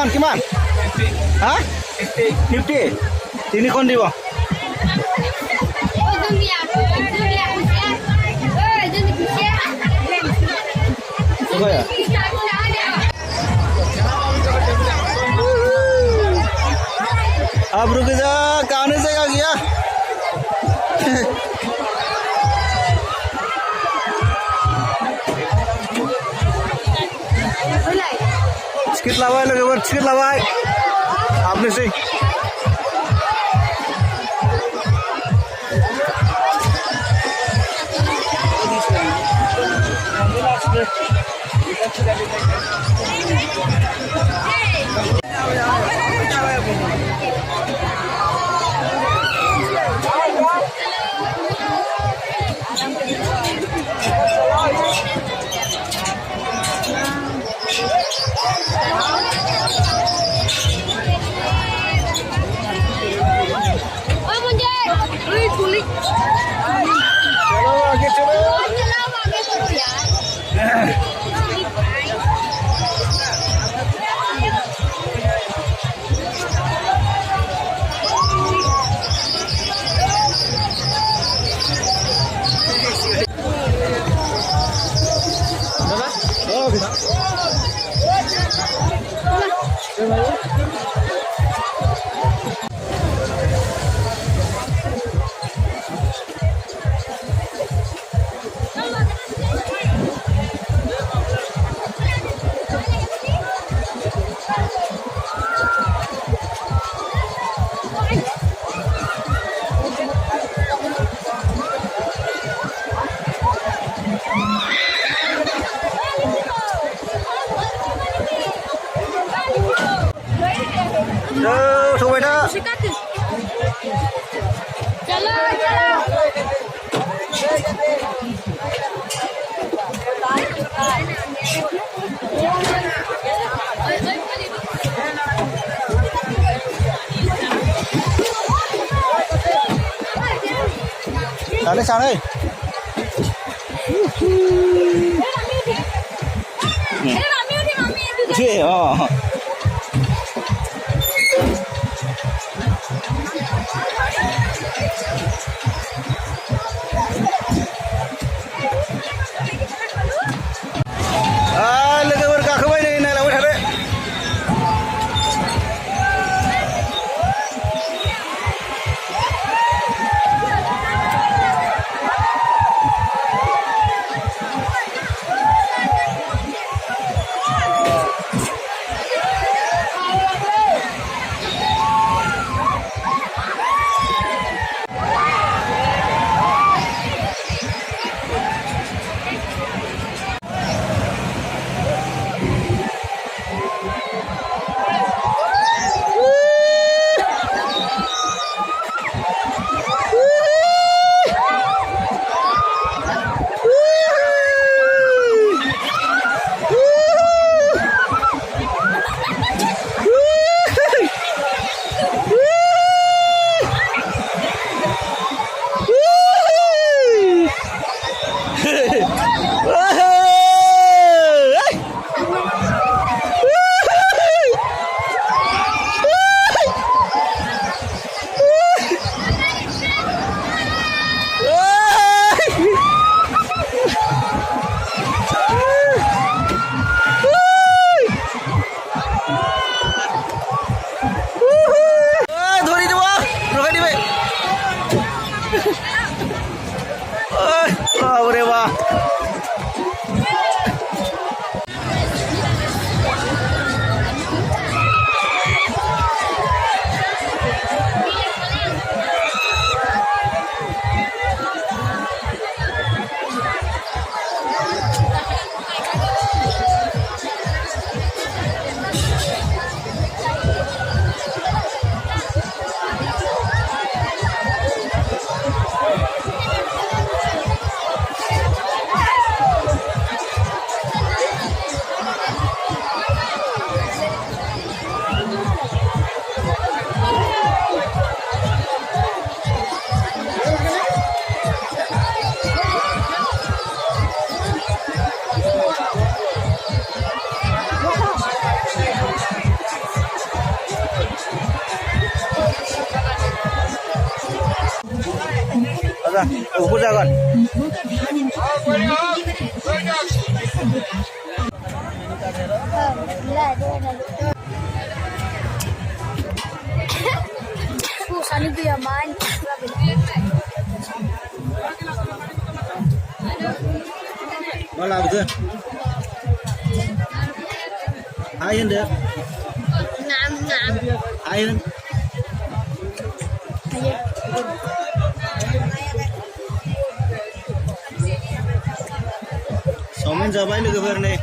কিমান কিমান হা 50 তিনিখন দিব अब रुक जा कहाँ से गया Sikit lawai lagi buat sikit lawai. Apa sih? चलो आगे चलो यार Thôi vậy đó. चलो Sang đây लोगोफोर गाखोबाय नै नायलांबाय थादो Ada, Puja kan? Malah betul. Ayo deh. Ayo. Somen jabai lu kebar nih.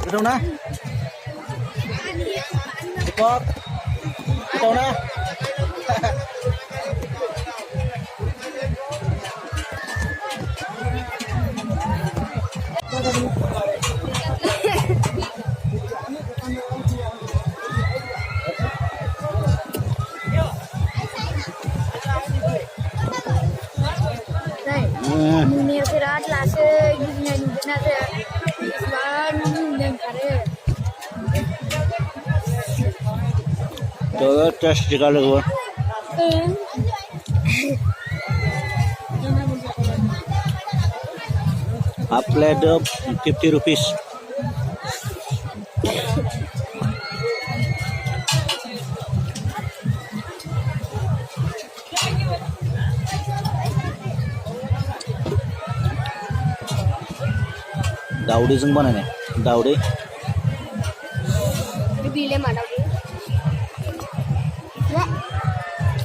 Betul na? Betul. Betul na? Munir berat lah segini nanti baru yang kare. Coba tes juga lu. Half plate 50 rupees. Daudi sing mana nih? Daudi. Dipilih mana bu? Ya,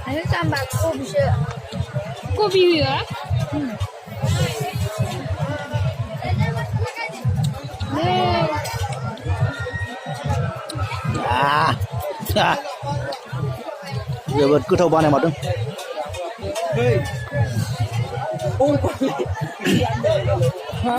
ada tambah kopi sih. Kopi ya? Ah, ah. Giờ bật cứ thâu ba này mà đúng. Hả?